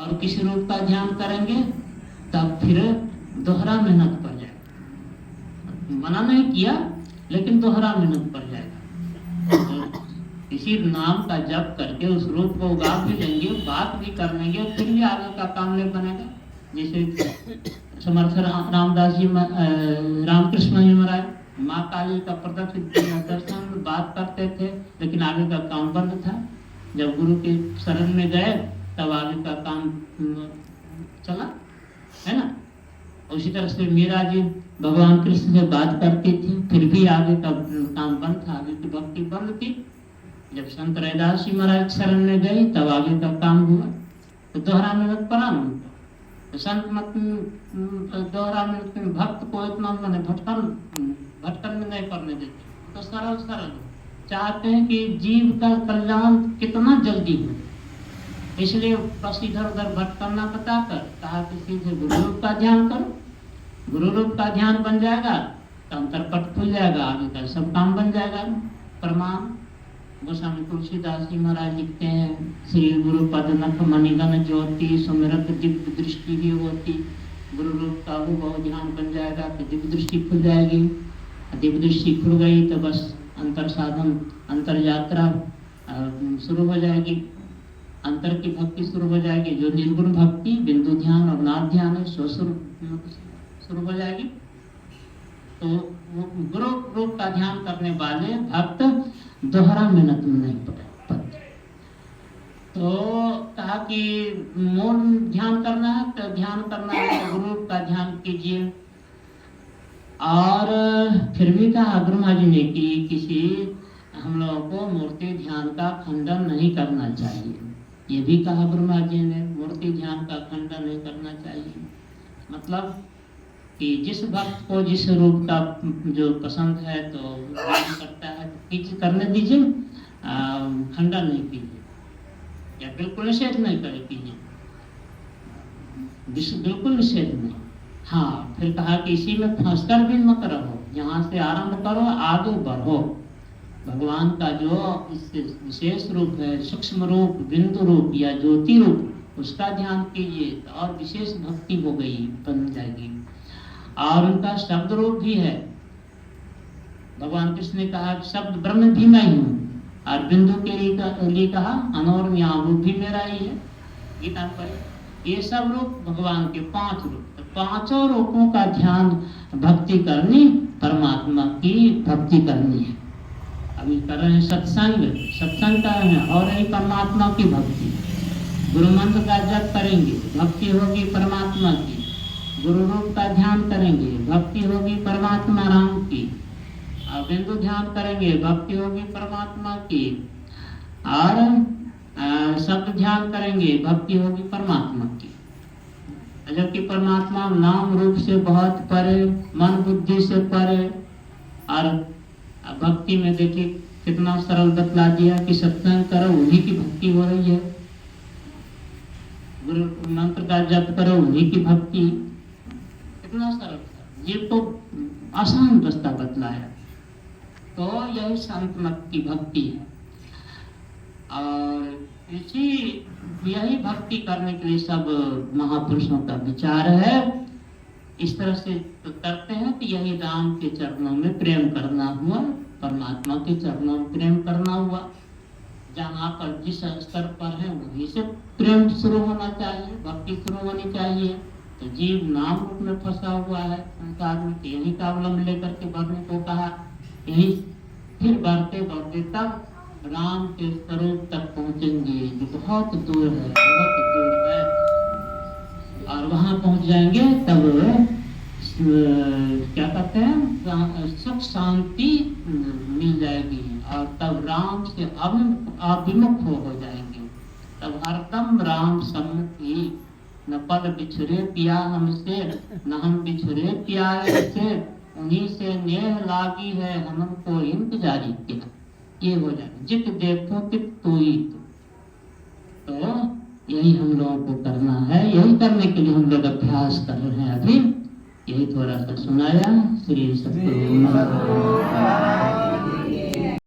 और किसी रूप का ध्यान करेंगे तब फिर दोहरा मेहनत पड़ जाएगा। मना नहीं किया लेकिन दोहरा मेहनत पड़ जाएगा। तो किसी नाम का जप करके उस रूप को उगा भी लेंगे, बात भी कर लेंगे, फिर भी आगे का काम नहीं बनेगा। जैसे समर्थ रामदास जी रामकृष्ण जी महाराज माँ काली का प्रत्यक्ष दर्शन बात करते थे लेकिन आगे का काम बंद था। जब गुरु के शरण में गए तब आगे का काम चला, है ना। उसी तरह से मीरा जी भगवान कृष्ण से बात करती थी, फिर भी आगे का काम बंद था, आगे की भक्ति बंद थी। जब संत रैदास जी महाराज शरण में गई तब आगे का काम हुआ। तो दोहरा मेहनत पड़ा उनको। तो संत मत दोहरा मेहनत में भक्त को इतना मैंने भटकन में नहीं करने देते। तो सरल सरल चाहते हैं कि जीव का कल्याण कितना जल्दी हो, इसलिए बस इधर उधर भटकना बताकर कहा कि सीधे गुरु रूप का ध्यान करो। गुरु रूप का ध्यान बन जाएगा तो अंतरपट खुल जाएगा, आगे का सब काम बन जाएगा। प्रमाण गोस्वामी तुलसीदास जी महाराज लिखते हैं, श्री गुरु पद नख मणिगण ज्योति सुमिरत दिव्य दृष्टि ही होती। गुरु रूप का वो ध्यान बन जाएगा तो दिव्य दृष्टि खुल जाएगी। दिव्य दृष्टि खुल गई तो बस अंतर साधन अंतर यात्रा शुरू हो जाएगी, अंतर की भक्ति शुरू हो जाएगी। जो निर्गुण भक्ति बिंदु ध्यान और नाद ध्यान है सो शुरू हो जाएगी। तो गुरु रूप का ध्यान करने वाले भक्त दोहरा मेहनत में नहीं पड़ते। तो कहा कि मूल ध्यान करना है तो ध्यान करना है तो गुरु रूप का ध्यान कीजिए। और फिर भी कहा ब्रह्मा जी ने कि किसी हम लोगों को मूर्ति ध्यान का खंडन नहीं करना चाहिए। ये भी कहा ब्रह्मा जी ने, मूर्ति ध्यान का खंडन नहीं करना चाहिए। मतलब कि जिस भक्त को जिस रूप का जो पसंद है तो ध्यान करता है तो करने दीजिए, खंडन नहीं कीजिए या बिल्कुल निषेध नहीं कीजिए, बिल्कुल निषेध नहीं। हाँ, फिर कहा कि इसी में फंसकर भी मत रहो, यहाँ से आरंभ करो आगे बढ़ो। भगवान का जो विशेष रूप है, सूक्ष्म रूप, बिंदु रूप या ज्योति रूप, उसका ध्यान कीजिए तो और विशेष भक्ति हो गई बन जाएगी। और उनका शब्द रूप भी है। भगवान कृष्ण ने कहा शब्द ब्रह्म भी मैं हूँ, और बिंदु के लिए कहा अनोरम्या रूप भी मेरा ही है। गीता पर ये सब रूप भगवान के 5 रूप, तो 5 रूपों का ध्यान भक्ति करनी, परमात्मा की भक्ति करनी है। अभी कर रहे हैं सत्संग का है और यही परमात्मा की भक्ति। गुरु मंत्र का जप करेंगे, भक्ति होगी परमात्मा की। गुरु रूप का ध्यान करेंगे, भक्ति होगी परमात्मा राम की। और बिंदु ध्यान करेंगे, भक्ति होगी परमात्मा की। और शब्द ध्यान करेंगे, भक्ति होगी परमात्मा की। जबकि परमात्मा नाम रूप से बहुत परे, मन बुद्धि से परे। और भक्ति में देखिए कितना सरल बतला दिया कि सत्संग करो उन्हीं की भक्ति हो रही है, गुरु मंत्र का जप करो उन्हीं की भक्ति। कितना सरल, ये तो आसान रास्ता बतलाया। तो यही संत मत की भक्ति है। और यही भक्ति करने के लिए सब महापुरुषों का विचार है। इस तरह से तो करते हैं कि यही राम के चरणों में प्रेम करना हुआ, परमात्मा के चरणों में प्रेम करना हुआ। जहाँ पर जिस स्तर पर है वहीं से प्रेम शुरू होना चाहिए, भक्ति शुरू होनी चाहिए। तो जीव नाम रूप में फंसा हुआ है संसार में, यही का अवलंब लेकर के बढ़ने को कहा। यही फिर बढ़ते बढ़ते तब राम के स्वरूप तक पहुँचेंगे, जो बहुत दूर है, बहुत दूर है। और वहाँ पहुँच जाएंगे तब क्या कहते हैं, सुख शांति मिल जाएगी। और तब राम से अभिमुख हो जाएंगे। तब हरदम राम सम्मुख ही, न पद बिछुरे पिया हमसे, न हम बिछुरे पिया से। उन्हीं से नेह लागी है हमको इंतजारी किया। ये हो जाए जित देखो कि तोई। तो यही हम लोगों को करना है, यही करने के लिए हम लोग अभ्यास कर रहे हैं। अभी यही थोड़ा सा सुनाया। श्री सतगुरु